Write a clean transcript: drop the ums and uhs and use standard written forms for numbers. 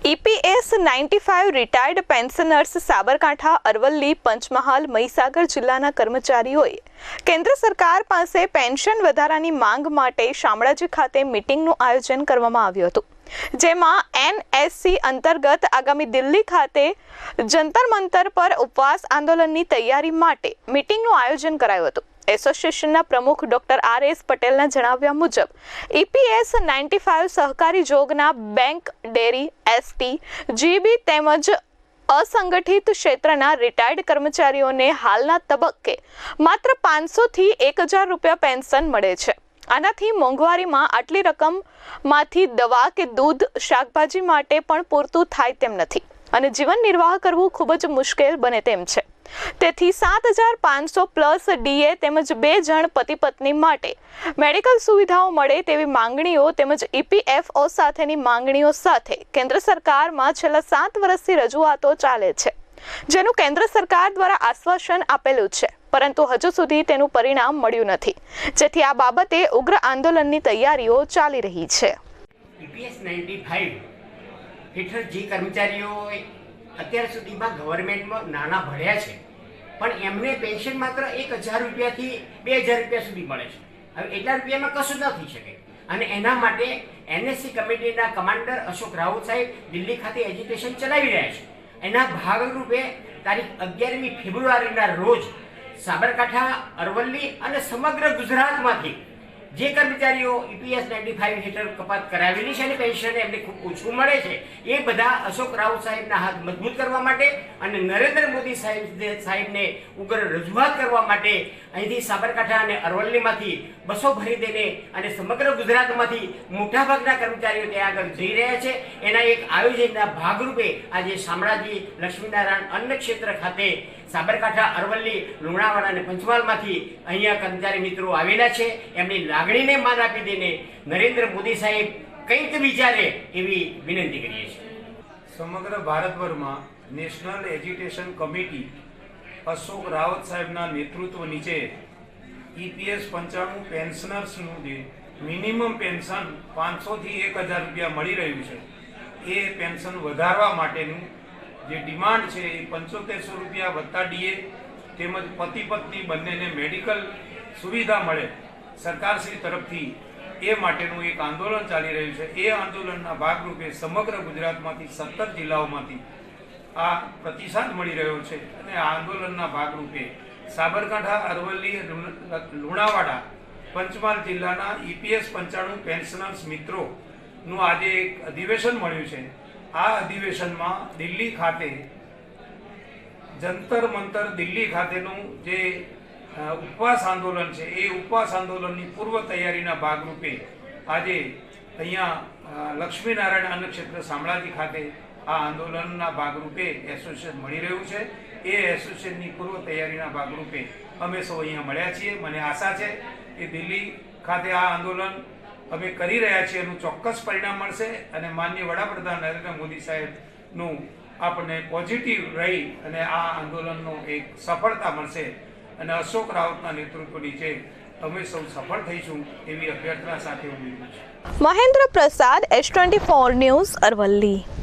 EPS 95 retired pensioners Sabarkantha, Aravalli, Panchmahal, Mahisagar જિલ્લાના કર્મચારીઓએ કેન્દ્ર સરકાર પાસે પેન્શન વધારાની માંગ માટે શામળાજી ખાતે મીટિંગનું આયોજન કરવામાં આવ્યું હતું, જેમાં NSC અંતર્ગત આગામી દિલ્હી ખાતે જંતર મંતર પર ઉપવાસ આંદોલનની તૈયારી માટે મીટિંગનું આયોજન કરાયું હતું। એસોસિએશનના પ્રમુખ ડોક્ટર RS પટેલના જણાવ્યા મુજબ EPS 95 સહકારી જોગના બેંક, ડેરી, ST, GB તેમજ અસંગઠિત ક્ષેત્રના રિટાયર્ડ કર્મચારીઓને હાલના તબક્કે માત્ર 500 થી 1000 રૂપિયા પેન્શન મળે છે। આનાથી મોંઘવારીમાં આટલી રકમમાંથી દવા કે દૂધ, શાકભાજી માટે પણ પૂરતું થાય તેમ નથી અને જીવન નિર્વાહ કરવું ખૂબ જ મુશ્કેલ બને તેમ છે। તેથી 7500 પ્લસ DA તેમજ 2 જણ પતિ પત્ની માટે મેડિકલ સુવિધાઓ મળે તેવી માંગણીઓ તેમજ EPFO સાથેની માંગણીઓ સાથે કેન્દ્ર સરકારમાં છેલ્લા 7 વર્ષથી રજૂઆતો ચાલે છે, જેનું કેન્દ્ર સરકાર દ્વારા આશ્વાસન આપેલું છે, પરંતુ હજુ સુધી તેનું પરિણામ મળ્યું નથી, જેથી આ બાબતે ઉગ્ર આંદોલનની તૈયારીઓ ચાલી રહી છે। EPS 95 હેઠળ જે કર્મચારીઓ અત્યાર સુધીમાં ગવર્મેન્ટમાં નાના ભણ્યા છે પણ એમને પેન્શન માત્ર 1000 રૂપિયાથી 2000 રૂપિયા સુધી મળે છે। હવે એટલા રૂપિયામાં કશું ન થઈ શકે અને એના માટે NSC કમિટીના કમાન્ડર અશોક રાઉત સાહેબ દિલ્હી ખાતે એજ્યુકેશન ચલાવી રહ્યા છે। એના ભાગરૂપે તારીખ 11મી ફેબ્રુઆરીના રોજ સાબરકાંઠા, અરવલ્લી અને સમગ્ર ગુજરાતમાંથી જે કર્મચારીઓ EPS 95 હેઠળ કપાત કરાવેલી છે અને પેન્શન એમને ખૂબ ઓછું મળે છે, એ બધા અશોક રાઉત સાહેબના હાથ મજબૂત કરવા માટે અને નરેન્દ્ર મોદી સાહેબને ઉગ્ર રજૂઆત કરવા માટે અહીંથી સાબરકાંઠા અને અરવલ્લીમાંથી બસો ભરી દઈને અને સમગ્ર ગુજરાતમાંથી મોટાભાગના કર્મચારીઓ ત્યાં આગળ જઈ રહ્યા છે। એના એક આયોજનના ભાગરૂપે આજે શામળાજી લક્ષ્મીનારાયણ અન્ન ક્ષેત્ર ખાતે સાબરકાંઠા, અરવલ્લી, લુણાવાડા અને પંચમહાલમાંથી અહીંયા કર્મચારી મિત્રો આવેલા છે। એમની લાગણીને માન આપી દઈને નરેન્દ્ર મોદી સાહેબ કંઈક વિચારે એવી વિનંતી કરીએ છીએ। સમગ્ર ભારતભરમાં national education committee Ashok Rawat સાહેબના નેતૃત્વ નીચે EPS 95 પેન્શનર્સનું જે મિનિમમ પેન્શન 500 થી 1000 રૂપિયા મળી રહ્યું છે, એ પેન્શન વધારવા માટેનું જે ડિમાન્ડ છે એ 7500 રૂપિયા વત્તા DA તેમજ પતિ પત્ની બંનેને મેડિકલ સુવિધા મળે સરકારશ્રી તરફથી, એ માટેનું એક આંદોલન ચાલી રહ્યું છે। એ આંદોલનના ભાગરૂપે સમગ્ર ગુજરાતમાંથી 17 જિલ્લાઓમાંથી આ પ્રતિસાદ મળી રહ્યો છે અને આ આંદોલનના ભાગરૂપે સાબરકાંઠા, અરવલ્લી, લુણાવાડા, પંચમહાલ જિલ્લાના EPS 95 પેન્શનર્સ મિત્રોનું આજે એક અધિવેશન મળ્યું છે। આ અધિવેશનમાં દિલ્હી ખાતે જંતર મંતર દિલ્હી ખાતેનું જે ઉપવાસ આંદોલન છે, એ ઉપવાસ આંદોલનની પૂર્વ તૈયારીના ભાગરૂપે આજે અહીંયા લક્ષ્મીનારાયણ અન્ન ક્ષેત્ર શામળાજી ખાતે આ આંદોલનના ભાગરૂપે એસોસિએશન મળી રહ્યું છે। એ એસોસિએશનની પૂર્વ તૈયારીના ભાગરૂપે અમે સૌ અહીંયા મળ્યા છીએ। મને આશા છે કે દિલ્હી ખાતે આ આંદોલન અમે કરી રહ્યા છીએ એનું ચોક્કસ પરિણામ મળશે અને માનનીય વડાપ્રધાન નરેન્દ્ર મોદી સાહેબનું આપણને પોઝિટિવ રહી અને આ આંદોલનનો એક સફળતા મળશે અને અશોક રાવતના નેતૃત્વ નીચે અમે સૌ સફળ થઈશું એવી અભ્યર્થના સાથે હું બોલું છું। મહેન્દ્ર પ્રસાદ, S24 ન્યૂઝ, અરવલ્લી।